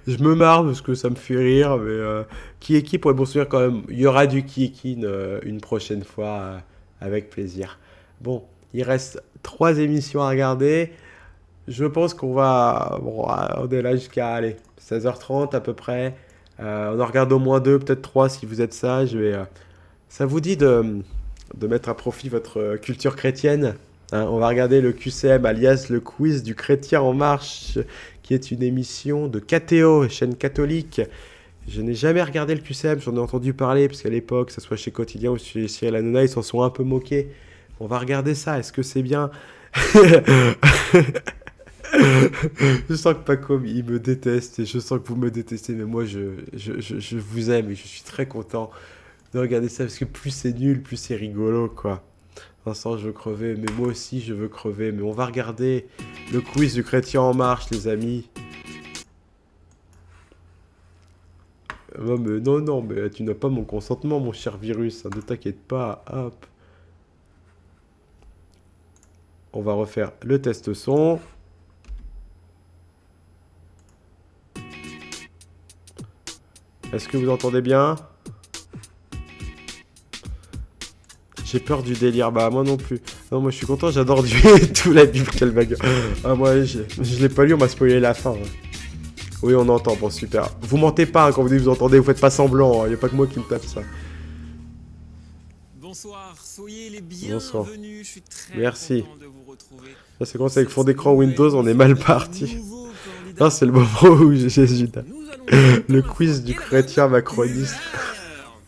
Je me marre parce que ça me fait rire, mais qui est qui pour bon souvenir quand même. Il y aura du qui est qui une prochaine fois avec plaisir. Bon, il reste 3 émissions à regarder. Je pense qu'on va. Bon, on est là jusqu'à allez, 16h30 à peu près. On en regarde au moins deux, peut-être trois si vous êtes sage. Mais ça vous dit de mettre à profit votre culture chrétienne? Hein, on va regarder le QCM, alias le quiz du chrétien en marche, qui est une émission de KTO, chaîne catholique. Je n'ai jamais regardé le QCM, j'en ai entendu parler, parce qu'à l'époque, que ce soit chez Quotidien ou chez Cyril Hanouna, ils s'en sont un peu moqués. On va regarder ça, est-ce que c'est bien? Je sens que Paco, il me déteste, et je sens que vous me détestez, mais moi, je vous aime, et je suis très content de regarder ça, parce que plus c'est nul, plus c'est rigolo, quoi. Vincent, je veux crever, mais moi aussi, je veux crever, mais on va regarder le quiz du chrétien en marche, les amis. Non, mais non, non, mais tu n'as pas mon consentement, mon cher virus, hein, ne t'inquiète pas, hop. On va refaire le test son. Est-ce que vous entendez bien? J'ai peur du délire, bah moi non plus. Non, moi je suis content, j'adore du tout la Bible, quelle bagarre. Ah, moi je l'ai pas lu, on m'a spoilé la fin. Ouais. Oui, on entend, bon super. Vous mentez pas hein, quand vous dites que vous entendez, vous faites pas semblant, hein, y a pas que moi qui me tape ça. Bonsoir, soyez les Bonsoir. bienvenus, je suis très Merci. content de vous retrouver. Là c'est commencé avec Cette fond d'écran nouvelle Windows, on est mal émission avec parti. un nouveau Là candidat. c'est le moment où j'hésite. Nous allons voir Le pour la quiz fois du quelle chrétien bonne macroniste. humeur.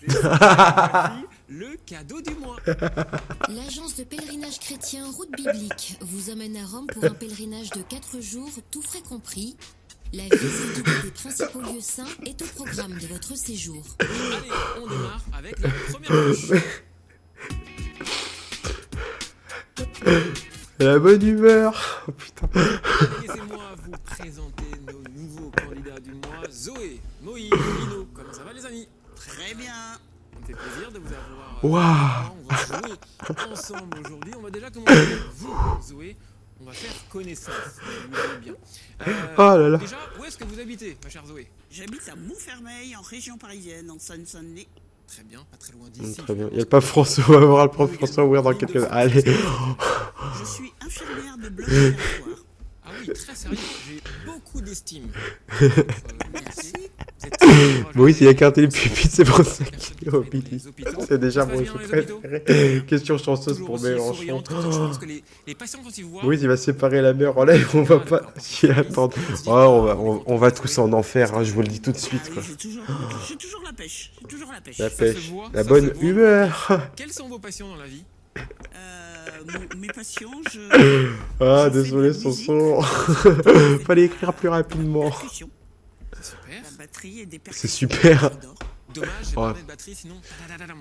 Puisque voici le cadeau du mois. L'agence de pèlerinage chrétien Route Biblique vous emmène à Rome pour un pèlerinage de 4 jours, tout frais compris. La visite guidée des principaux lieux saints est au programme de votre séjour. Allez, on démarre avec la première manche. La bonne humeur. Oh putain. Laissez-moi vous présenter nos nouveaux candidats du mois. Zoé, Moïse, Lino, comment ça va les amis? Très bien. Ça me fait plaisir de vous avoir. Waouh. On va jouer ensemble aujourd'hui. On va déjà commencer avec vous, Zoé. On va faire connaissance. Si vous voulez bien. Oh là là. Déjà, où est-ce que vous habitez, ma chère Zoé? J'habite à Montfermeil, en région parisienne, en Seine-Saint-Denis. Très bien, pas très loin d'ici. Très bien. Il y a le pape François, on va voir le prof François ouvrir dans quelques... Allez. Je suis infirmière de bloc opératoire. Ah oui, très sérieux. J'ai beaucoup d'estime. Merci. Vous êtes très courageux. Moïse, il a écarté les pupitres, c'est pour ça Personne qu'il est qui au travaille dans Billy. les hôpitaux. C'est déjà Ça se mon passe jeu bien dans les hôpitaux? préféré. Question chanceuse Toujours pour aussi Mélenchon. souriante, quand je pense que les patients quand ils vous voient. Moïse, il va séparer la mère en live, on va pas s'y attendre. Oh, on va tous en enfer, hein, je vous le dis tout de Ah suite. oui, Quoi. j'ai toujours la pêche. J'ai toujours la pêche. La se pêche, voit, la ça bonne se voit. humeur. Quelles sont vos passions dans la vie? Mes passions, je. Ah, je fais désolé, de la musique, Sonson. je fais Fallait écrire plus rapidement. percussion, C'est super. la batterie et des percussions. C'est super. J'adore. Dommage, j'ai Oh. pas de batterie, sinon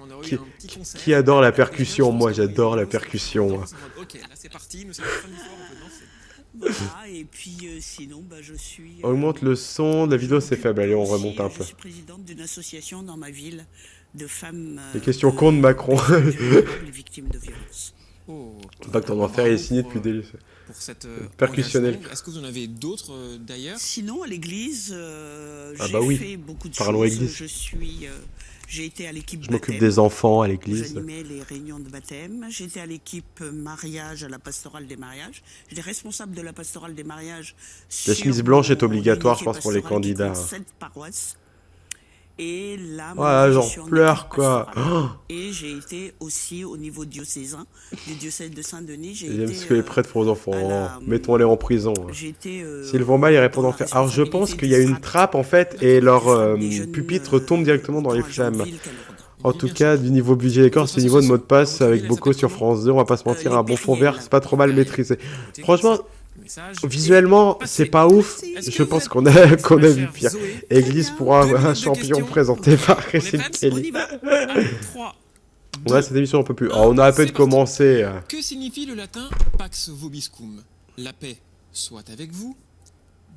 on aurait eu un petit concert. Qui adore la percussion? Moi, j'adore la percussion. Ok, là c'est parti, nous sommes à la fin du soir, on peut danser. Voilà, et puis sinon, je suis. Augmente le son, la vidéo c'est faible, allez, on remonte un Je peu. suis présidente d'une association dans ma ville de femmes. Les questions cons de Macron. Les victimes de violences. Oh, Pas que ton enfer est signé depuis des... pour cette Percussionnel. engagement. Est-ce que vous en avez d'autres d'ailleurs? Sinon, à l'église, Ah j'ai bah oui. fait beaucoup de Parlons choses. église. J'ai été à l'équipe Je m'occupe baptême. des enfants à l'église. J'animais les réunions de baptême. J'étais à l'équipe mariage à la pastorale des mariages. J'étais responsable de la pastorale des mariages. La chemise blanche est obligatoire, je pense, pour les pastorale qui candidats. compte 7 paroisses. Et là, Voilà, maintenant, j'en je suis en pleure, équipe quoi. pastorale. Oh, Et j'ai été aussi au niveau diocésain, du diocèse de Saint-Denis. J'ai j'aime été, ce que les prêtres font aux enfants. à la- Mettons-les en prison. j'ai été, S'ils vont mal, ils répondent dans en la fer. Alors je pense responsabilité qu'il y a du une FRAP. trappe en fait, et leur Des jeunes, pupitre tombe directement dans les autant à flammes. Geneville qu'à Lourdes. En tout cas, du niveau budget d'écart, c'est niveau de mot de passe avec Bocaux sur France 2. On va pas se mentir, les un bon fond Perrier, vert, là. c'est pas trop mal maîtrisé. Franchement, Message. visuellement, c'est pas ouf. Est-ce que Je vous pense êtes qu'on prête, a ma qu'on a vu chère pire. Zoé? Église pour un 2 minutes de champion questions. présenté par On est Christine prête? Kelly. On y va. Allez, 3. Ouais, cette émission on peut plus. Oh, on a à peine C'est parti. commencé. Que signifie le latin Pax Vobiscum? La paix soit avec vous,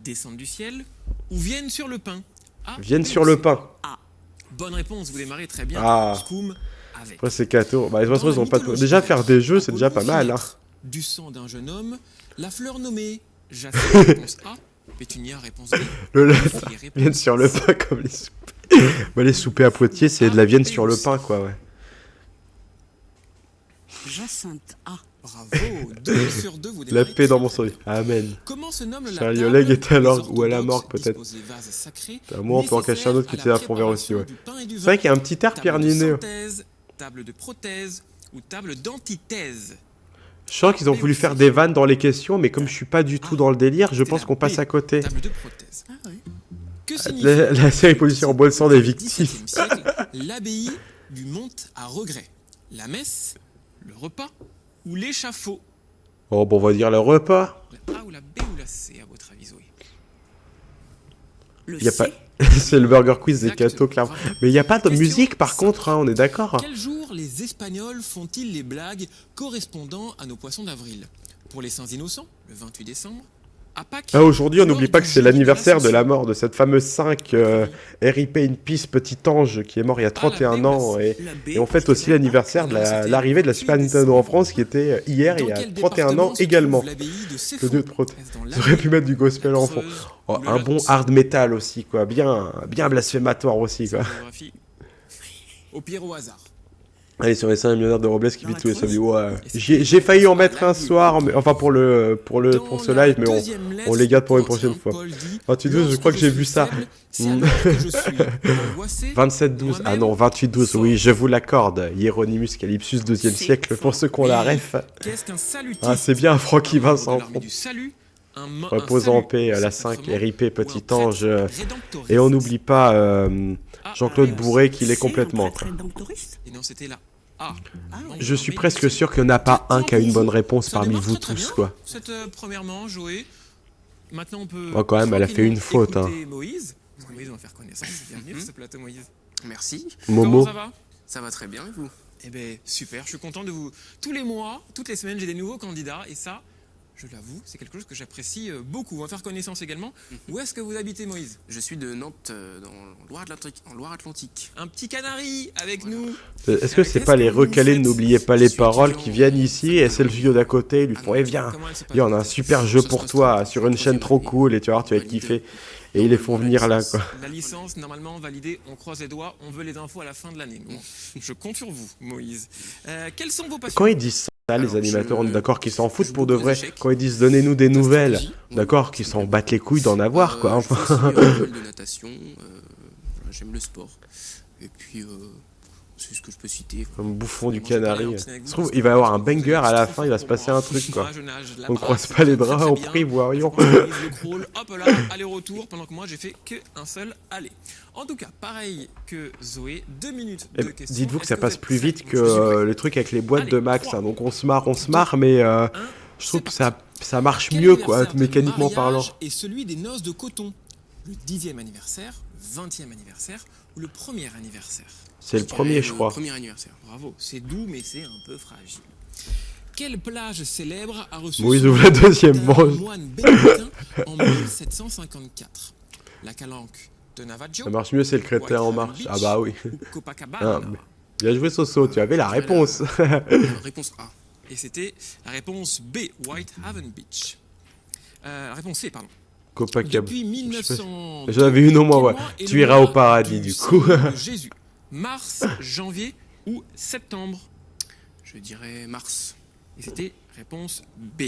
descende du ciel, ou vienne sur le pain? A, Viennent B sur ou le C? pain. Bonne réponse, vous démarrez très bien. Ah. Scum avec. Après, c'est Cato. Bah, les oiseaux, Dans ils ont la pas de... mythologie Déjà, grecque, faire des jeux, c'est déjà Apollon pas mal. fit Hein. naître du sang d'un jeune homme, la fleur nommée Jacinthe, réponse A, Pétunia, réponse B. Le Les latin, réponses vienne sur le C. pain comme les soupes. Bah, les soupers à Poitiers, c'est de la viande sur le pain, quoi, ouais. Jacinthe A. Bravo, 2 sur 2, vous La démarrez paix dans très mon bien. soleil. Amen. Comment se nomme la Charlie table Oleg était à où les l'orgue ou à la orthodoxes morgue, peut-être. disposent les vases sacrés Moi, on peut en cacher un autre qui nécessaires était à fond vert aussi, ouais. préparation du pain et du C'est vin. vrai qu'il y a un petit air Pierre Table de Ninet. synthèse, table de prothèse ou table d'antithèse. Je sens qu'ils ont voulu faire des vannes dans les questions, mais comme je suis pas du tout dans le délire, je pense qu'on passe à côté. Table de prothèse. Ah oui. Que signifie La série policière en boit le sang des victimes. XVIIe siècle, l'abbaye du Monte à regret. La messe, le repas ou l'échafaud. Oh, bon, on va dire le repas. La A ou la B ou la C à votre avis, Zoé? Le Y a C. pas... C'est le burger quiz des Exactement. cathos, clairement. Bravo. Mais il n'y a pas de Question musique, par 5. contre, hein, on est d'accord. Quel jour les Espagnols font-ils les blagues correspondant à nos poissons d'avril? Pour les Saints Innocents, le 28 décembre. À Pâques. Ah, aujourd'hui, on lors n'oublie pas du que c'est jeudi l'anniversaire de la l'Ascension. mort de cette fameuse 5 RIP in Peace Petit Ange qui est mort il y a 31 ans. Et La B. on fête aussi l'anniversaire de l'arrivée de la Super Nintendo en France qui était hier, il y a 31 ans également. Le 2 de prothèse. Ils auraient pu mettre du gospel en fond. Oh, un bon hard metal aussi, quoi. Bien blasphématoire aussi, quoi. Au pire au hasard. Allez, sur les 5 millionnaires de Robles qui Dans vit la tous les Creuse. samedis. Ouais. J'ai failli en mettre un soir, mais, enfin pour ce live, mais on les garde pour une prochaine fois. 28-12, je crois que j'ai vu ça. 27-12, ah non, 28-12, oui, je vous l'accorde. Hieronymus Calypsus, 2e siècle, pour ceux qui ont la ref. Qu'est-ce qu'un salutiste? Ah, c'est bien, Francky Vincent. Du salut, Repose en paix, la 5, RIP, Petit Ange. Et on n'oublie pas Jean-Claude Bourré qui l'est complètement. Quoi. Et non, c'était la A. Je suis presque sûr qu'il n'y en a pas un qui a une bonne réponse parmi vous tous, quoi. Cette première manche, Joé. Maintenant, on peut. Oh, quand même, elle a fait une faute, hein. Moïse. Parce que Moïse, on va faire connaissance. Bienvenue sur ce plateau, Moïse. Merci, Momo. Comment ça va? ça va très bien et vous? Eh ben super, je suis content de vous. Tous les mois, toutes les semaines, j'ai des nouveaux candidats et ça, je l'avoue, c'est quelque chose que j'apprécie beaucoup. On va faire connaissance également. Où est-ce que vous habitez, Moïse? Je suis de Nantes, en Loire-Atlantique. Un petit canari avec nous. Est-ce que c'est pas les recalés, n'oubliez pas les paroles, qui viennent ici et c'est le vieux d'à côté, ils lui font, eh viens, Comment elle se passe? on a un super jeu pour toi sur une chaîne trop cool et tu vas voir, tu vas kiffer. Et ils les font venir là, quoi. La licence, normalement validée, on croise les doigts, on veut les infos à la fin de l'année. Bon, je compte sur vous, Moïse. Quelles sont vos passions? Quand ils disent ça, les Alors, animateurs, on est d'accord qu'ils s'en foutent joue pour de beaucoup aux vrai. échecs. Quand ils disent donnez-nous des nouvelles, stratégie, d'accord, qu'ils s'en battent les couilles d'en avoir, quoi. Je fais Enfin. aussi pas mal de natation, voilà, j'aime le sport. Et puis, c'est ce que je peux citer. Comme bouffon du Moi, je vais parler canari. en piscine avec vous Se trouve, parce il va y avoir un que vous banger êtes à la trop fin, il va fort se pour passer moi. un truc, quoi. Moi, je nage la On brasse, croise pas les très, bras, très on bien. prie, voyons. Je Moïse le crawl, hop là, aller-retour, pendant que moi j'ai fait qu'un seul aller. En tout cas, pareil que Zoé, 2 minutes Eh, de questions. dites-vous que Est-ce ça vous passe êtes plus prêts? vite que Je suis prêt. le truc avec les boîtes Allez, de Max, 3, hein. Donc on se marre, mais je trouve que ça marche Quel mieux, quoi, anniversaire de mécaniquement parlant. mariage est celui des noces de coton? Le 10e anniversaire, 20e anniversaire ou le premier anniversaire? C'est le premier, je crois. Le premier anniversaire. Bravo, c'est doux mais c'est un peu fragile. Quelle plage célèbre a reçu Moïse son ouvre la nom deuxième d'un manche. moine bénédictin en 1754? La Calanque de Navajo, Ça marche mieux, c'est le crétin en marche. Ah bah oui. ou Copacabana? Ah, bien joué, Soso, tu avais la réponse. Réponse A. Et c'était la réponse B, Whitehaven Beach. Réponse C, pardon. Copacabana. Depuis 1900. J'en avais une au moins, ouais. Quel mois est Tu le iras au mois paradis, du coup. Seigneur de Jésus. Mars, janvier ou septembre? Je dirais Mars. Et c'était réponse B.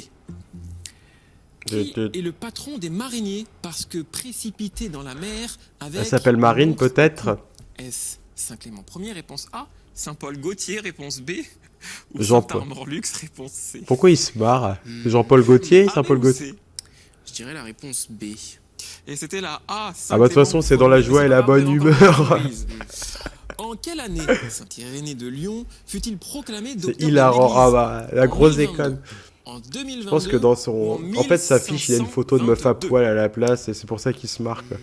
Je Qui te- est le patron des mariniers parce que précipité dans la mer avec... Elle s'appelle Marine, un autre peut-être. coup? Est-ce Saint-Clément Ier, réponse A. Saint-Paul Gaultier, réponse B. Ou Jean-Paul. Saint-Armand-Lux, réponse C. Pourquoi il se marre Jean-Paul Gaultier, A, Saint-Paul B ou Gaultier. C? Je dirais la réponse B. Et c'était la A. Ah bah de toute façon, c'est dans la joie et la bonne humeur. En quelle année Saint-Irénée de Lyon fut-il proclamé C'est docteur de hilarant. l'Église? Ah bah, la En grosse 1022, déconne. En 2022. Je pense que dans ou son. En fait, sa fiche, il y a une photo de meuf à 1522. poil à la place et c'est pour ça qu'il se marre, quoi.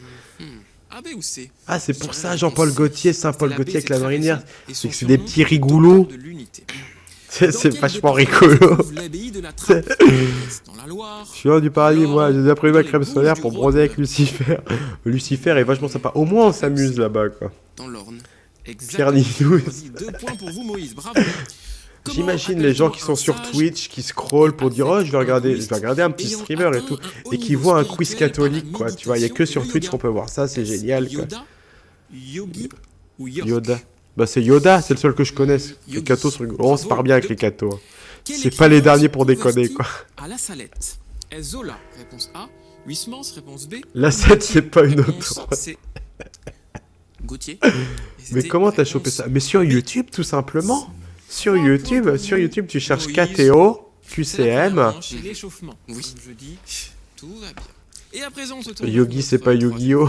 A, B ou C? Ah, c'est pour ça, Jean-Paul Gaultier, Saint-Paul C'était la B, Gaultier avec c'est la très marinière. récent. Et C'est son que c'est des surnom, petits docteur rigolos. de l'unité. C'est Dans quel vachement département se rigolo. trouve l'abbaye de la Trappe? Est-ce dans la Loire? Je suis loin du paradis, Alors, moi. J'ai déjà prévu ma dans les crème Bouches solaire du pour Rhône. bronzer avec Lucifer. Lucifer est vachement sympa. Au moins, on s'amuse là-bas, quoi. Dans l'Orne. Pierre Exactement. Nidou. Vas-y, 2 points pour vous, Moïse. Bravo. J'imagine les gens qui sont sur Twitch, qui scrollent pour dire oh je vais regarder un petit streamer et tout, et qui voient un quiz catholique quoi, tu vois, il y a que sur Twitch qu'on peut voir ça, c'est génial quoi. Yoda, Yogi ou York? Yoda. Bah c'est Yoda, c'est le seul que je connaisse. Les cathos sont rigolos. On se part bien avec les cathos. Hein. Quel C'est pas les écrivain derniers pour se déconner convertit quoi. À la Salette. Zola, réponse A. Huysmans, réponse B. La 7 c'est pas une Réponse autre. C. Gauthier. Mais comment t'as chopé ça? Mais sur YouTube tout simplement. Sur YouTube, tu cherches KTO, QCM. Chez l'échauffement. Oui. Comme je dis, tout va bien. Et à présent, on se tourne Yogi vers c'est pas notre Yu-Gi-Oh!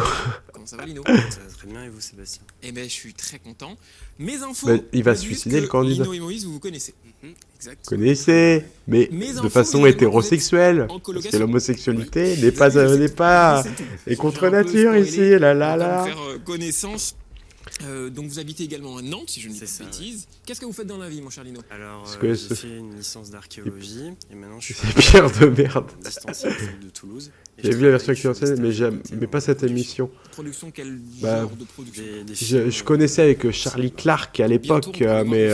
Comment ça va, Lino? Ça va très bien et vous, Sébastien? Eh ben, je suis très content. Mes infos. Bah, il va me se disent suicider, que le candidat. Lino et Moïse, vous vous connaissez. Exact. Connaissez, mais Mes de infos, façon évidemment, hétérosexuelle. en Parce que colocation. l'homosexualité n'est pas et contre nature ici, là là là. Faire connaissance. Donc vous habitez également à Nantes, si je ne dis pas C'est de ça, bêtises. Qu'est-ce que vous faites dans la vie, mon cher Lino? Alors, Parce que j'ai fait une licence d'archéologie et maintenant je suis C'est pierre de merde. distancié de Toulouse. Et J'ai je vu la travaille, version je suis actuelle, resté mais pas cette émission. Production, quel Bah, genre de production? des Je films, connaissais avec Charlie Clark à l'époque, mais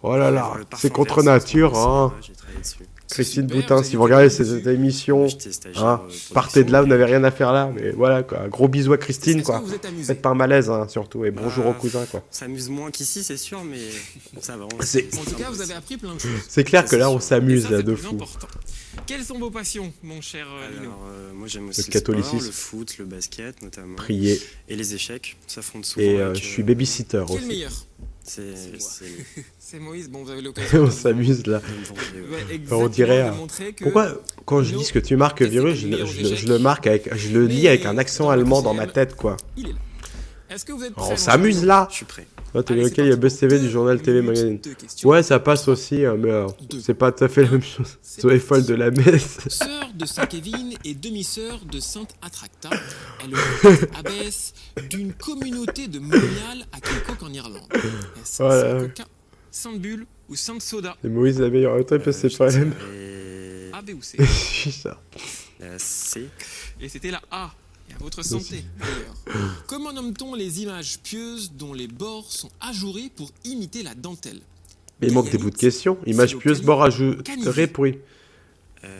oh là là, c'est contre nature, hein. J'ai travaillé dessus. Christine Super, Boutin, vous si avez vous regardez été- cette émission, J'étais stagiaire, hein, production, partez de là, vous et- n'avez rien à faire là, mais voilà quoi. Gros bisous à Christine Est-ce quoi. que vous êtes amusé? Faites pas un malaise hein, surtout, et bonjour Bah, aux cousins quoi. Ça amuse moins qu'ici, c'est sûr, mais bon, ça va. C'est- En tout cas, vous avez appris plein de choses. C'est clair que là on Et s'amuse ça, là c'est de le plus fou. important. Quelles sont vos passions, mon cher Lino? Alors, moi j'aime aussi le catholicisme. sport, le foot, le basket notamment, Prier. et les échecs. Ça fonde souvent. Et avec, je suis babysitter Qui est le aussi. meilleur? C'est C'est Moïse. Bon, vous avez l'occasion. On s'amuse là. de me venger, ouais. Ouais, On exactement, dirait. de montrer que Pourquoi quand je dis ce que tu marques virus, je le marque avec, je le lis avec un accent allemand dans ma tête quoi. il est là. Est-ce que vous êtes prêts, On mon s'amuse cher là. Je suis prêt. Oh, t'es Allez, lequel c'est il y a parti Buzz pour TV du 2 journal TV minutes magazine. de questions. Ouais, ça passe aussi, mais c'est pas tout à fait la même chose. Zoé folle de la messe. Sœur de Saint-Kévin et demi-sœur de Sainte Attracta, elle est abbesse d'une communauté de moniales à Kilcock en Irlande. Est-ce Voilà. Sainte Coca, Sainte Bulle ou Sainte Soda? Et Moïse la meilleure temps parce que c'est pas la même. Et A, B ou C? C'est ça. la C. Et c'était la A. Et à votre santé, d'ailleurs. Comment nomme-t-on les images pieuses dont les bords sont ajourés pour imiter la dentelle? Mais il manque des bouts de questions. Image pieuse, bord ajouterait pourri.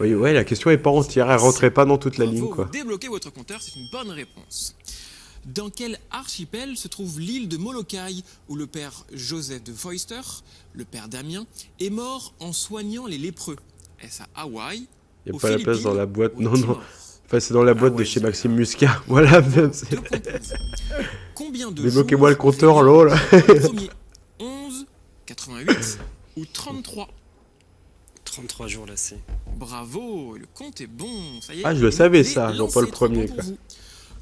Oui, ouais, la question est pas entière. Elle rentrait pas dans toute la ligne, Bravo, quoi. vous débloquez votre compteur, c'est une bonne réponse. Dans quel archipel se trouve l'île de Molokai où le père Joseph de Foyster, le père Damien, est mort en soignant les lépreux? Est-ce à Hawaï? Il n'y a aux pas la place Philippines dans la boîte. ou Non, au non. Timor? Enfin, c'est dans la boîte de ouais, chez je Maxime Muscat. Voilà. Deux points pour vous. Combien de Débloquez-moi le jours compteur, fait lol. le premier 11, 88 ou 33? 33 jours là, C. Bravo, le compte est bon. Ça y est, Ah, je le savais, et ça, non lancez, pas le 3 premier, points quoi. pour vous.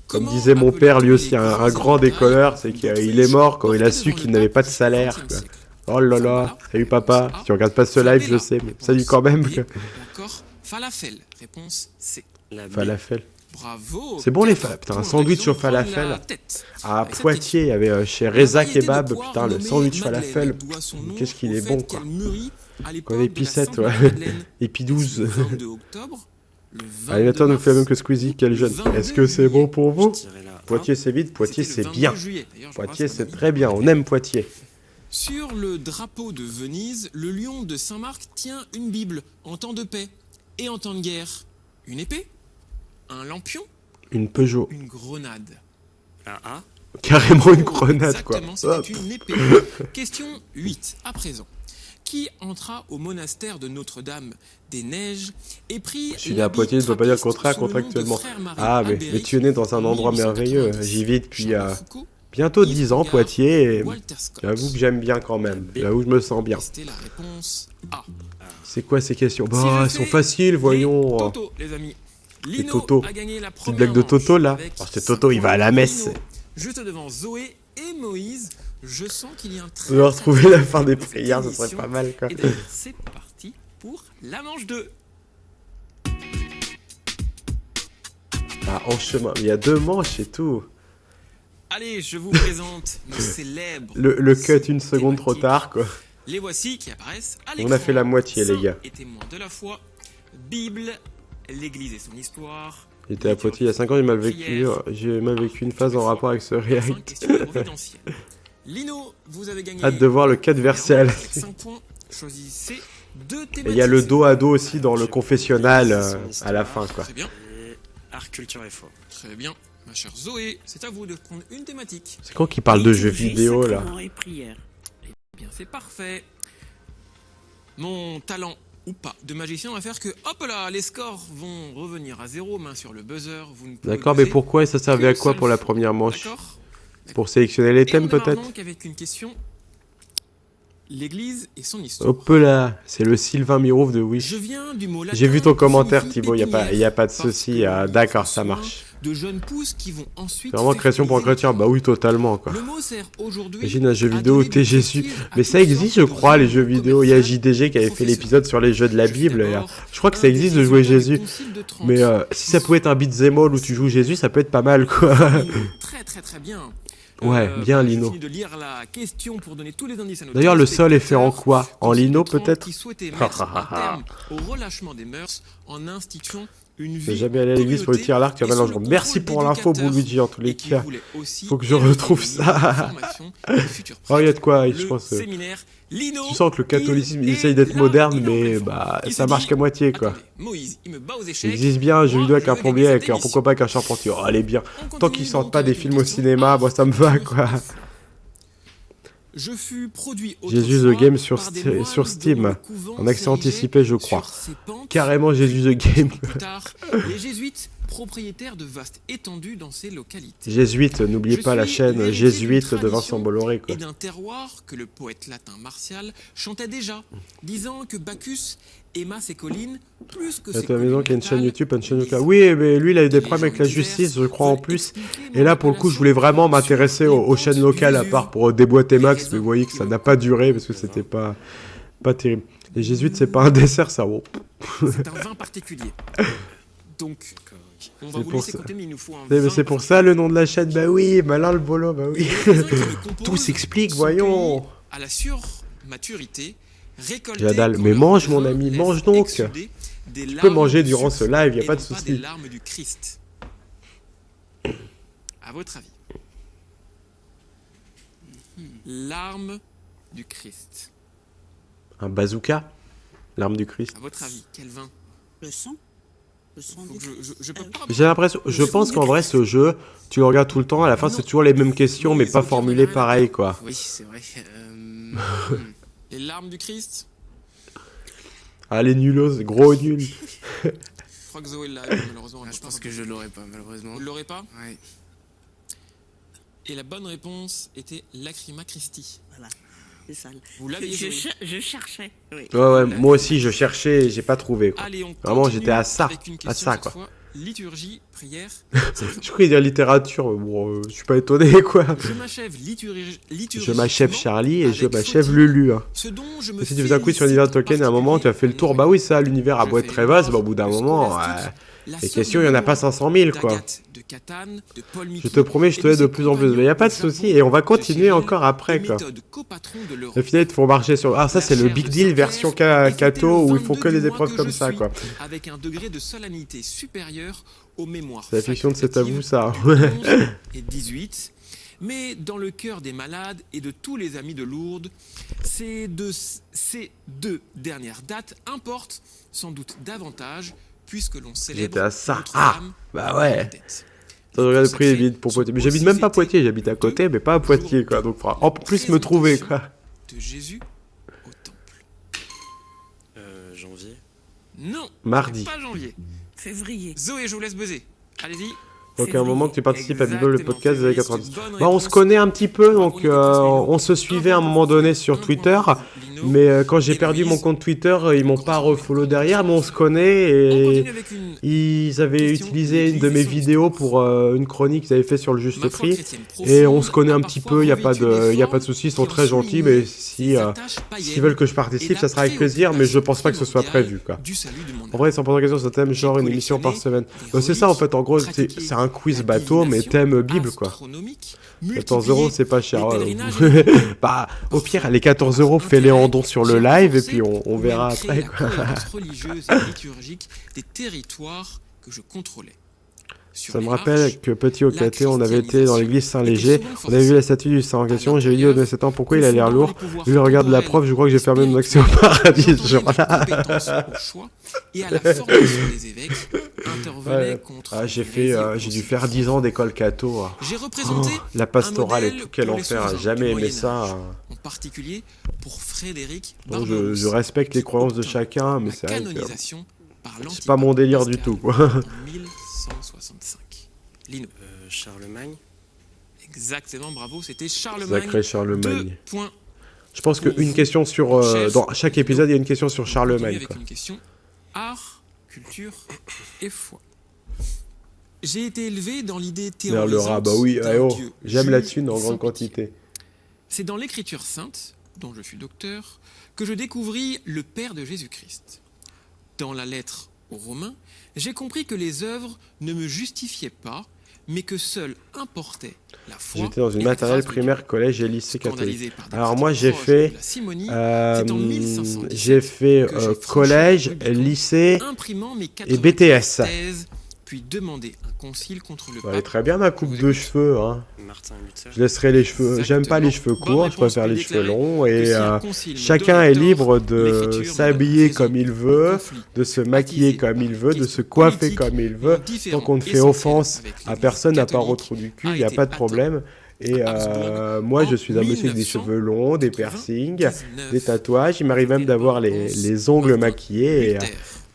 Comme Comment disait mon père, lui aussi, appelait-on un les grand grands décolleur, c'est qu'il est mort quand il a portés su devant qu'il le n'avait pape pas de au salaire, XXe quoi. siècle? Oh là là, salut papa. Si tu regardes pas ce live, je sais, mais salut quand même. B, ou encore falafel. Réponse C. La B. Falafel. Bravo. C'est bon, les 4 Putain, un points. sandwich au Raison de prendre falafel. la tête. À Avec cette Poitiers, il y avait chez La Reza variété de Kebab, poire putain, le nommée sandwich Madeleine falafel. doit son nom Qu'est-ce qu'il au est fait bon, quoi. qu'elle mûrit à l'époque Quand de la épicette, Sainte ouais. Madeleine. Et puis 12. Le 22 octobre, le 22 Allez, maintenant, nous fait la même que mars, Squeezie, quel jeune. 22 Est-ce que c'est bon pour vous? Je dirais la A. Poitiers, c'est vite. Poitiers, c'était c'est le bien. 22 juillet. D'ailleurs, je Poitiers, pense c'est qu'on a très bien. On aime Poitiers. Sur le drapeau de Venise, le lion de Saint-Marc tient une Bible en temps de paix et en temps de guerre. Une épée? Un lampion? Une Peugeot. Une grenade? La A. Carrément une grenade, quoi. Exactement, Hop. c'était une épée. Question 8, à présent. Qui entra au monastère de Notre-Dame-des-Neiges et prit... Je suis né à Poitiers, ne doit pas dire contractuellement. Ah, mais tu es né dans un endroit merveilleux. J'y vis depuis bientôt 10 ans, Poitiers. Et j'avoue que j'aime bien quand même. J'avoue que je me sens bien. C'était la réponse A. C'est quoi ces questions? Si Bah, je elles sont fais faciles, voyons. Toto, les amis. Lino Toto. a gagné la Petite première blague de Toto, manche là. avec Oh, c'est Toto, il va à la messe. Lino, juste devant Zoé et Moïse. Je sens qu'il y a un très... On va retrouver la fin des cette prières, ce serait émission. pas mal, quoi. Et d'ailleurs, c'est parti pour la manche 2. Ah, en chemin. Il y a 2 manches et tout. Allez, je vous présente nos célèbres... Le cut une seconde trop thématiques. tard, quoi. Les voici qui apparaissent à On l'écran. a fait la moitié, les Saints gars. et témoins de la foi, Bible, l'Église et son histoire. J'étais à Poitiers il y a 5 ans, j'ai mal vécu une phase en rapport avec ce Enfin, react. question providentielle. Lino, vous avez gagné. Hâte de voir le 4 versé à la... 5 points. Choisissez deux Et thématiques. il y a le dos à dos aussi dans le confessionnal à la fin, quoi. Très bien, Et art, culture et foi. très bien. Ma chère Zoé, c'est à vous de prendre une thématique. C'est quand qu'il parle de jeux Liturgie, vidéo, là? sacrement et prière. Eh bien, c'est parfait. Mon talent ou pas de magicien va faire que, hop là, les scores vont revenir à 0, main sur le buzzer. Vous ne pouvez D'accord, mais buzzer pourquoi ça servait à qu'une quoi seule pour la fois. première manche? D'accord. Pour sélectionner les Et thèmes, on démarre peut-être? donc avec une question. L'Église et son histoire. Hop là, c'est le Sylvain Mirouf de Je Wish. viens du mot latin J'ai vu ton qui commentaire, signifie Thibaut, il pépinière, y a pas de parce souci. que D'accord, on ça prend marche. De jeunes pousses qui vont ensuite C'est vraiment création pour un fertiliser chrétien. le Bah oui, totalement, quoi. Le mot sert aujourd'hui Imagine un jeu à vidéo où donner t'es du Jésus. prestige à Mais toutes ça existe, je sortes de crois, les jeux réunions vidéo. Il y a commerciales, JDG qui avait fait l'épisode sur les jeux de la Bible. Et, d'abord je crois que ça un existe des de jouer résultats du Jésus. Concile de Trente. Mais si ça pouvait être un beat'em all où tu joues Jésus, ça peut être pas mal, quoi. Très très très bien. Ouais, bien, J'ai Lino. fini de lire la question pour donner tous les indices à nos D'ailleurs, le sol est fait en téléspectateurs. quoi? En Concile de lino, Trente peut-être? qui souhaitait mettre un terme au relâchement des mœurs en instituant une J'ai vie jamais allé à l'église pour le tir à l'arc, tu vas et sous mélanger. le Merci contrôle pour l'info, d'éducateurs Luigi, en tous les et qui cas. voulait aussi Faut que je élever retrouve le ça. niveau de formation des futurs Oh, il y a de prêtres. quoi, je Le pense. séminaire Lino, Tu sens que le catholicisme, il il essaye est d'être là, moderne, il est en mais pleine forme. bah, Il ça s'est marche dit, qu'à moitié, quoi. attendez, Moïse, il me bat aux Il échecs. existe bien un jeu Moi, vidéo avec je un vais plombier, gagner avec cette un émission. pourquoi pas avec un charpentier. Oh, elle est bien. On Tant continue qu'ils sortent donc pas des avec une films au question cinéma, moi ça me va, quoi. Je fus produit Jésus the autrefois Game sur par des Sti- moines sur dont Steam. le couvent En accès s'érigeait anticipé, je crois. sur ses pentes. Carrément Jésus the Game. Plus tard, les jésuites, propriétaires de vastes étendues dans ces localités. Jésuite, n'oubliez Je pas la suis chaîne l'héritier Jésuite d'une de Vincent tradition Bolloré, quoi. Et d'un terroir que le poète latin Martial chantait déjà, disant que Bacchus aima ses collines plus que À ses ta maison collines qui a une chaîne natales, YouTube, une chaîne les YouTube. Oui, mais lui, il a eu des Les problèmes avec la légendes justice, je diverses crois, en veulent plus. expliquer Et là, pour le coup, je voulais vraiment m'intéresser sur aux les chaînes pentes locales, du à part Vésuve. pour déboîter Les Max, raisins mais vous voyez que qui ça le n'a pas portent. duré, parce que c'était pas terrible. Les jésuites, c'est pas un dessert, ça. Bon. C'est un vin particulier. Donc, on va C'est vous pour laisser ça. compter, mais il nous faut un Mais vin c'est pour ça le nom de la chaîne. Bah oui, malin le bolo, bah oui. Les raisins qui le composent Tout s'explique, sont voyons. cueillis à la surmaturité, récoltés J'adore. quand Mais leur mange, mon raisin ami, laisse mange donc. exsuder des Tu peux larmes manger de durant sucre ce live, y a et pas de non des souci. larmes du Christ. À votre avis, larmes du Christ. Un bazooka, l'arme du Christ. À votre avis, quel vin? Le sang. Le sang Faut du que je peux pas. J'ai l'impression, je pense qu'en vrai, ce jeu, tu le regardes tout le temps, à la fin, c'est toujours les mêmes questions, mais pas formulées pareil, quoi. Oui, c'est vrai. Les larmes du Christ. Ah, les nulos, gros nuls. Je crois que Zoé l'a eu, malheureusement. Je pense que je l'aurais pas, malheureusement. Vous ne l'aurez pas? Ouais. Et la bonne réponse était Lacrima Christi. Voilà. C'est ça. Vous l'aviez, Zoé. Je cherchais. Oui. Ouais, moi aussi, je cherchais et j'ai pas trouvé, quoi. Allez, on Vraiment, continue j'étais à ça, avec une à question, ça, cette quoi. fois, liturgie, prière. Je croyais dire littérature, bon, je suis pas étonné, quoi. Je m'achève liturgie. Je m'achève Charlie et je avec m'achève Fautine. Lulu, hein. Ce dont je me Et si tu faisais un quiz sur l'univers de Tolkien, à un moment, tu as fait le tour. Bah oui, ça, l'univers a beau être très vaste, bah, au bout d'un moment, les questions, il y en a pas 500 000, quoi. De Catane, de Paul Je te promets, je te et laisse de ses plus en plus. compagnons Mais y a pas de au Japon, souci, et on va de continuer Cyril, encore après, les quoi. méthodes copatrons de l'Europe. Au final, il faut marcher sur. Ah, ça, La c'est le chaire Big de Deal Saint-Pierre version est fêtée Cato, le où ils font que 22 des du mois épreuves que comme je ça, suis, quoi. Avec un degré de solennité supérieur aux mémoires. C'est la fiction de C'est à vous, ça. du 11 et 18. Mais dans le cœur des malades et de tous les amis de Lourdes, ces deux dernières dates importent sans doute davantage, puisque l'on célèbre J'étais à ça. Notre-Dame Bah de ouais. Bernadette. Attends, je regarde le prix des billets pour Poitiers. Mais j'habite même pas à Poitiers, j'habite à côté, mais pas à Poitiers, quoi. Donc, faudra en plus me trouver, quoi. De Jésus au temple. Janvier. Non, Mardi. pas janvier. Février. Zoé, je vous laisse buzzer. Allez-y. Donc, à un moment que tu participes à Bible, le Exactement, podcast des années février, 90. c'est une bonne Bah, on se réponse. connaît un petit peu, donc Bravo, on se suivait à un moment donné sur Twitter. Lino. Mais quand j'ai Et perdu Louise. mon compte Twitter, ils m'ont pas refollow derrière, mais on se connaît On et continue avec une ils avaient question utilisé une de de mes l'église vidéos et son pour une chronique qu'ils avaient fait sur le juste Ma foi prix. chrétienne Et on profonde se connaît a un petit parfois peu, il n'y a pas revêtu des de formes souci, ils sont qui ont très gentils, mais souligné si ses attaches s'ils païennes veulent que je et participe, la ça sera avec plaisir, mais je pense pas que ce soit prévu, quoi. du salut de mon âme. En vrai, sans poser la question, c'est un thème genre une émission par semaine. Bah, c'est ça en fait, en gros, c'est un quiz bateau, mais thème Bible, quoi. 14 €, c'est pas cher. Bah, au pire, les 14 € fais-les en don sur le live et puis on verra après, quoi. religieuse et liturgique des territoires que je contrôlais. Sur Ça me les rappelle arches, que petit au la caté, on avait été dans christianisation l'église était Saint-Léger, souvent on avait vu la forcée. statue du saint en À question, j'ai dit au de 7 ans pourquoi il a l'air confondant lourd. les pouvoirs Vu le regard de la temporels prof, je crois que j'ai et fermé mon accès au spirituels, paradis ce j'entendais ma jour-là. compétence au choix et à la formation des évêques intervenait Ouais. contre Ah, j'ai l'hérésie au j'ai dû Concile faire 10 Trente. ans d'école catho. J'ai représenté La un pastorale et modèle tout, quel pour les enfer, souverains jamais du aimé Moyen ça. Âge, en particulier pour Frédéric Bon, Barberousse, je respecte les qui croyances de obtint chacun, mais la c'est vrai que canonisation par c'est pas mon l'antipape délire du Pascal tout, quoi. en 1165. Lino. Charlemagne. Exactement, bravo, c'était Charlemagne. Sacré 2 Charlemagne. points. Je pense qu'une question sur... dans chaque épisode, il y a une question sur On continue Charlemagne, avec quoi. une question art, culture et foi. J'ai été élevé dans l'idée Vers le rat, théorisante bah oui, d'un oh, Dieu j'aime la juste thune en et sans grande pitié. quantité. C'est dans l'Écriture sainte, dont je suis docteur, que je découvris le Père de Jésus-Christ. Dans la lettre aux Romains, j'ai compris que les œuvres ne me justifiaient pas, mais que seul importait la foi. J'étais dans une et la maternelle, grâce de primaire, Dieu. collège et lycée Scandalisé catholique. par des Alors pratiques moi j'ai proches fait... de la simonie, c'est en 1517 j'ai fait que j'ai franchi collège, le Rubicon, lycée... imprimant mes et 90 BTS. thèses, puis demandé un concile contre le Elle est pape. très bien ma coupe de cheveux, hein. Martin Luther. Je laisserai les cheveux... J'aime pas les cheveux Exactement. courts, Bonne je préfère réponse, les puis cheveux déclarer longs que et si un concile me chacun donnait est tort, libre de l'écriture s'habiller me comme il donne veut, raison, conflit, de se maquiller attisé comme il veut, de se questions coiffer politiques, comme il veut. différents Tant qu'on ne fait essentiels offense avec à l'Église personne, à part au catholique, trou du cul, a il n'y a été pas de atteint problème. Et à Habsbourg moi, je en suis un monsieur avec des cheveux longs, des 1999. piercings, des tatouages. Il m'arrive même C'était une d'avoir bonne les réponse. ongles Martin maquillés. Et Luther.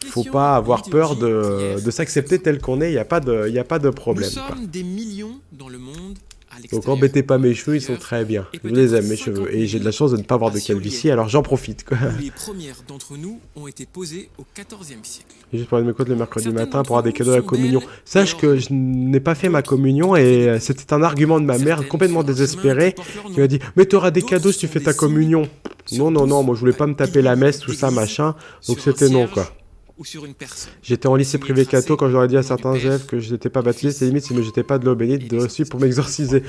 faut Question pas avoir peur liturgie, de s'accepter tel qu'on est. Il n'y a pas de Nous problème, quoi. sommes des millions dans le monde à Donc l'extérieur. embêtez pas mes cheveux, ils sont D'ailleurs, très bien. et Je les aime, peut-être mes cheveux. 50 Et j'ai de la chance de ne pas avoir de à Siolier. calvitie, alors j'en profite, quoi. où les premières d'entre nous ont été posées au XIVe siècle. Juste pour aller de mes côtes le mercredi Certaines matin pour avoir des d'entre cadeaux à la nous sont communion. belles Sache et que ornées. je n'ai pas fait ma D'autres communion ont fait et des c'était un argument de ma mère Certaines complètement sur un chemin désespérée qui porte leur qui nom. m'a dit mais t'auras des D'autres cadeaux si tu sont fais ta des communion. signes Non, non, sur non, tous moi je voulais pas me taper la messe, tout ça, d'église, machin. Donc sur un c'était non, cierge quoi. ou sur une personne. J'étais en lycée Signé privé tracé catho quand j'aurais dit à au nom du certains Père, élèves que je n'étais pas du baptisé, Fils c'est limite si me jetais pas de l'eau et bénite du de aussi Saint-Esprit. pour m'exorciser.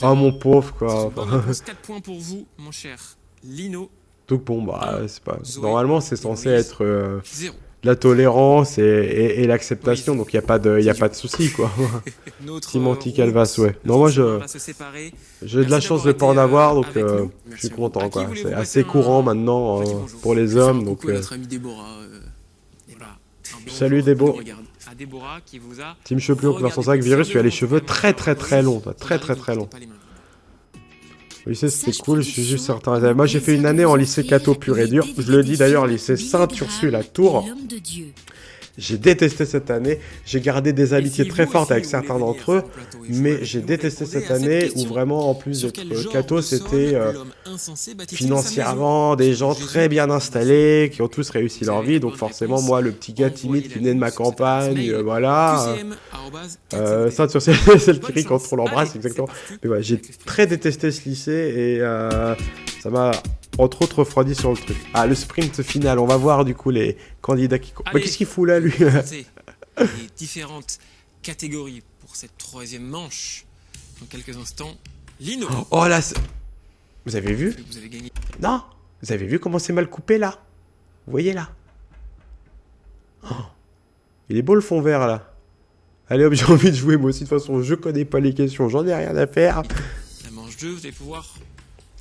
Oh mon pauvre, quoi. Bonne réponse, 4 points pour vous, mon cher Lino. Donc bon, bah, c'est pas... Zoé Normalement, c'est et censé Moïse. être 0. la tolérance et l'acceptation, donc il n'y a pas de souci, quoi. Notre Simonti route, Calvas, ouais. Non, notre moi, chemin va se séparer. j'ai de la Merci chance de d'avoir pas en été, avoir, donc avec nous. je Merci suis à vous. content, À qui quoi. voulez-vous C'est passer assez courant maintenant petit bonjour. pour les Je vais faire un hommes, donc... coucou à notre amie Déborah. Et voilà, un bonjour Salut, qui Débo. nous regarde. À Déborah qui vous a Team Cheplio, regardé 5 virus, tu as les cheveux profondément très très très longs, Moïse, très très regardez, très ne longs. quittez pas les mains. Au lycée, c'était Sage cool, je suis juste prédiction, certain. Moi, j'ai fait une année en lycée catho pur et dur. Je le dis d'ailleurs, lycée Sainte-Ursule à Tours. L'homme de Dieu. J'ai détesté cette année. J'ai gardé des amitiés Et si très vous fortes aussi, avec vous certains voulez d'entre venir eux. sur le plateau et jouer Mais avec j'ai nous, détesté répondez cette à cette année où question. vraiment, en plus Sur quel d'être genre catho, de sol c'était l'homme insensé bâtit-il sa financièrement maison? des gens Jésus, très bien installés, qui ont tous réussi Vous leur avez vie. la Donc bonne forcément, réponse. moi, le petit gars timide Envoyez qui la venait de ma nous sur cette adresse campagne, mail, voilà. qcm@402. Ça, sur celle Bonne qui quand on l'embrasse, chance. exactement. Allez, c'est parti Mais ouais, j'ai avec le très détesté ce lycée et ça m'a entre autres refroidi sur le truc. Ah, le sprint final, on va voir du coup les candidats qui... Mais Allez. qu'est-ce qu'il fout là, lui? présenter les différentes catégories pour cette troisième manche. Dans quelques instants, Lino, Oh là, vous avez vu? vous avez gagné. Non? Vous avez vu comment c'est mal coupé là? Vous voyez là? Oh. Il est beau le fond vert là. Allez hop, j'ai envie de jouer moi aussi. De toute façon, je connais pas les questions, j'en ai rien à faire. La manche 2, vous allez pouvoir...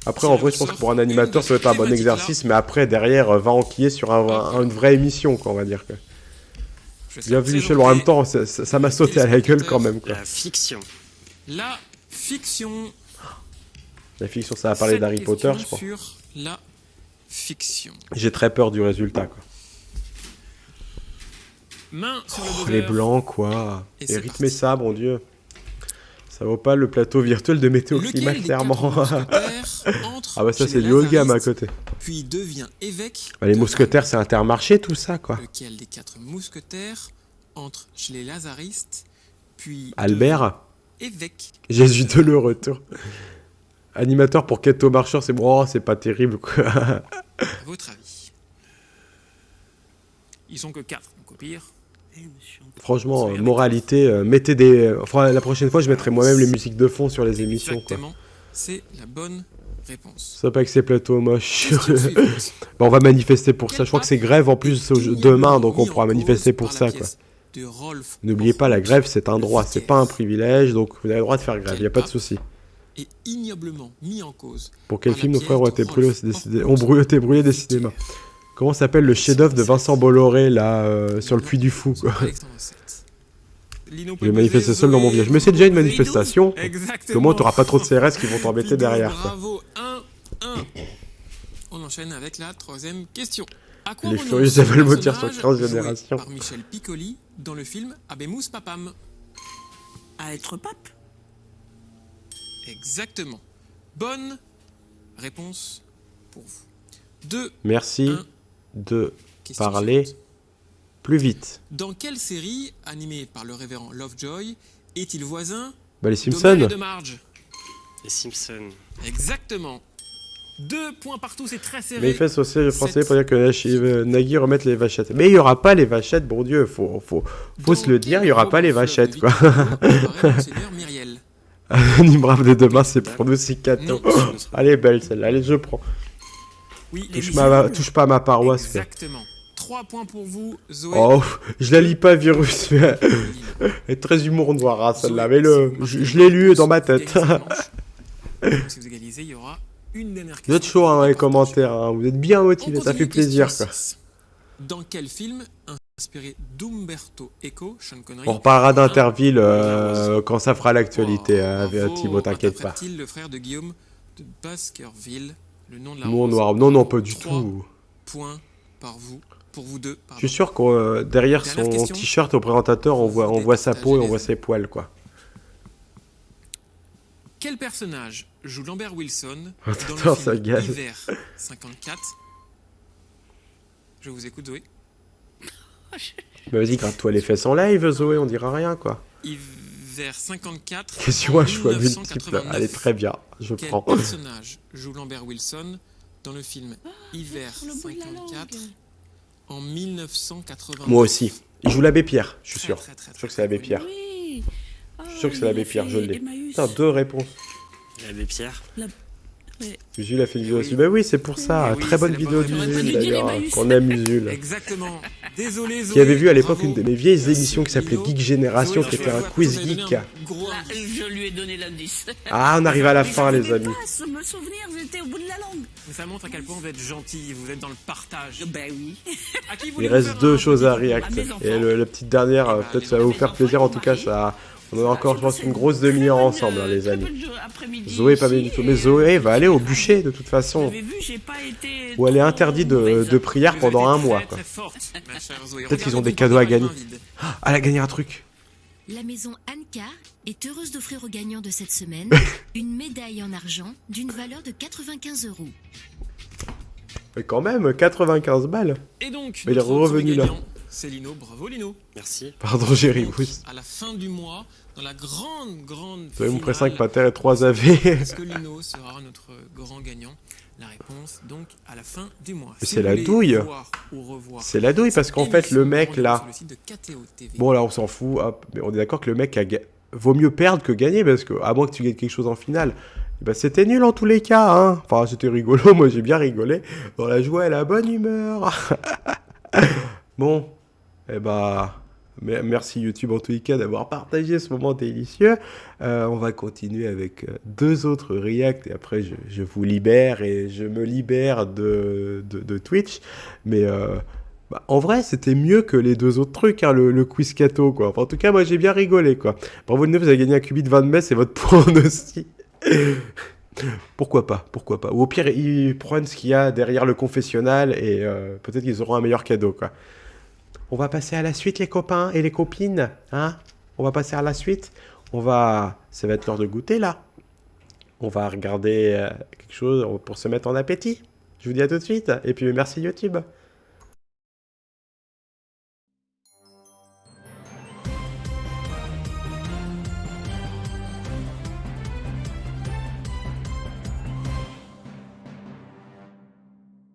Après, en vrai, je pense que pour un animateur, ça va être un bon Thématique, exercice, mais après, derrière, va enquiller sur une vraie émission, quoi, on va dire. Quoi. Je vais Bien vu, Michel, présenter en même temps, ça m'a sauté à la gueule quand même, quoi. La fiction. La fiction. La fiction, ça va parler 7 d'Harry Potter, je questions crois. sur la fiction. J'ai très peur du résultat, quoi. Main sur le Oh, buzzer. les blancs, quoi. Et Et c'est rythmer parti. ça, mon Dieu. Ça vaut pas le plateau virtuel de Météo Lequel Climat, des clairement. quatre mousquetaires entre Ah bah ça, chez c'est les du haut de gamme à Lazaristes, côté. puis devient évêque Bah, les de mousquetaires, c'est Intermarché, tout ça, quoi. Vannes. Lequel des 4 mousquetaires entre chez les Lazaristes, puis Albert, devient évêque? Jésus de le retour. Animateur pour Keto Marcheur, c'est bon, oh, c'est pas terrible, quoi. À votre avis? Ils sont que 4, donc au pire. Franchement, moralité, mettez des... Enfin, la prochaine fois, je mettrai moi-même les musiques de fond sur les émissions, quoi. Exactement, c'est la bonne réponse. Ça pas avec ces plateaux moches. Question suivante. Bah, on va manifester pour ça. Je crois que c'est grève en plus demain, donc on pourra manifester pour ça, quoi. de Rolf. N'oubliez pas, la grève, c'est un droit, c'est pas un privilège, donc vous avez le droit de faire grève, il n'y a pas de souci. Est ignomablement mis en cause. Pour quel par film la nos frères ont pièce été de brûlés, Rolf ont été brûlés des cinémas? Comment s'appelle le chef-d'œuvre de Vincent Bolloré, là, sur le Puy du Fou, quoi? Alexandre VII. Lino Je vais manifester seul dans mon village. Mais c'est déjà une manifestation. Au moins, t'auras pas trop de CRS qui vont t'embêter derrière, quoi. Bravo, 1-1. On enchaîne avec la troisième question. À quoi Les renonce furieux le veulent mentir sur personnage 15 joué générations. par Michel Piccoli dans le film Abemus Papam? À être pape. Exactement. Bonne réponse pour vous. 2. Merci Un. de Question parler suivante. plus vite. Dans quelle série, animée par le révérend Lovejoy, est-il voisin Bah, les d'Homer Simpsons. et de Marge? Les Simpsons. Exactement. 2 points partout, c'est très serré. Manifeste au siège français Sept. pour dire que Nagui remette les vachettes. Mais il y aura pas les vachettes, bon Dieu, faut se le dire, il y aura pas les vachettes, quoi. Myriel. Ni brave de demain, c'est pour nous, c'est cadeau. Non. Elle est belle celle-là, allez, je prends. Oui, Touche pas à ma paroisse, quoi. exactement. 3 points pour vous, Zoé. Oh, je la lis pas, Virus, mais elle est très humour noir, hein, celle-là. Mais je l'ai lu dans ma tête. Si vous égalisez, il y aura une dernière Vous question. êtes chaud dans les commentaires, hein. Vous êtes bien motivés, On ça fait continue, plaisir, question quoi. 6. Dans quel film inspiré d'Umberto Eco, Sean Connery, On reparlera d'Interville quand ça fera l'actualité, bravo, Thibaut, t'inquiète pas. interprète-t-il le frère de Guillaume de Baskerville, le nom de la Humour rose? noir, non, pas du 3 tout. points par vous, pour vous deux. Je Pardon. suis sûr que derrière Dernière son question. t-shirt au présentateur, on voit sa peau et on voit ses poils, quoi. Quel personnage joue Lambert Wilson dans Attends, le ça film gaz. Hiver 54? Je vous écoute, Zoé. Bah vas-y, gratte-toi les fesses en live, Zoé, on dira rien, quoi. Hiver 54. Question à en choix multiple, 1989. allez, très bien, je Quel prends. personnage joue Lambert Wilson dans le film Hiver sur le bout de la 54 langue. en 1989? Moi aussi. Il joue l'abbé Pierre, je suis sûr. Très, très, Je suis sûr que c'est l'abbé très Pierre. Oui. Je suis sûr que c'est l'abbé Pierre, je l'ai. Putain, 2 réponses. L'abbé Pierre. Usul a fait une vidéo oui. dessus. Bah oui, c'est pour ça. Eh oui, Très bonne c'est la vidéo bonne réponse. d'Usul, J'aurais pas dû dire d'ailleurs, Emmaüs. qu'on aime Usul. Exactement. Désolé, Zoé. Qui avait vu à l'époque bravo. une de mes vieilles Merci, émissions qui s'appelait Lino. Geek Génération, Zoé, qui je était un vois que quiz vous avez donné geek. un gros Là, indice. je lui ai donné l'indice. Ah, on arrive à la fin, les amis. Pas me souvenir, j'étais au bout de la langue. Mais ça montre à quel point vous êtes gentil, vous êtes dans le partage. Ben oui. À qui Il voulez-vous reste faire 2 un choses à petit react. à mes enfants. Et la petite dernière, Eh ben, peut-être les ça va vous enfants, faire plaisir. En tout cas, ça, on a encore, je pense, une grosse demi-heure ensemble, hein, les amis. Zoé, pas bien du tout. Mais Zoé va aller au bûcher, de toute façon. J'avais vu, j'ai pas été. Où elle est trop interdite de mauvaise. prière Vous pendant avez un été mois, très, quoi. très forte, ma chère Zoé. Peut-être qu'ils ont Regardez, des cadeaux à vous portez gagner. la main vide. Ah, elle a gagné un truc. La maison Anka est heureuse d'offrir aux gagnants de cette semaine une médaille en argent d'une valeur de 95 €. Mais quand même, 95 balles. Et donc, Mais il est notre premier revenu là. gagnant, c'est Lino. Bravo, Lino. Merci. Pardon, Jerry Donc, Boost. à la fin du mois, dans la grande Vous avez mon près 5 finale, pater et 3 AV. est-ce que Lino sera notre grand gagnant? La réponse, donc, à la fin du mois. Mais Si c'est vous la voulez douille. voir ou revoir C'est la douille parce qu'en fait, le mec là. sur le site de KTO TV. Bon, là, on s'en fout. Hop. Mais on est d'accord que le mec vaut mieux perdre que gagner parce que, à moins que tu gagnes quelque chose en finale. Bah, c'était nul en tous les cas, hein. Enfin, c'était rigolo. Moi, j'ai bien rigolé. Dans la joie et la bonne humeur. Bon. Eh bah. Merci YouTube en tous les cas d'avoir partagé ce moment délicieux. On va continuer avec 2 autres reacts et après je vous libère et je me libère de Twitch. Mais bah, en vrai c'était mieux que les 2 autres trucs, hein, le quiz Cato, quoi. Enfin, en tout cas moi j'ai bien rigolé, quoi. Bravo Lino, vous avez gagné un qubit 20 mètres et votre point aussi. Pourquoi pas. Ou au pire ils prennent ce qu'il y a derrière le confessionnal et peut-être qu'ils auront un meilleur cadeau, quoi. On va passer à la suite, les copains et les copines, hein. On va passer à la suite. Ça va être l'heure de goûter, là. On va regarder quelque chose pour se mettre en appétit. Je vous dis à tout de suite. Et puis, merci YouTube.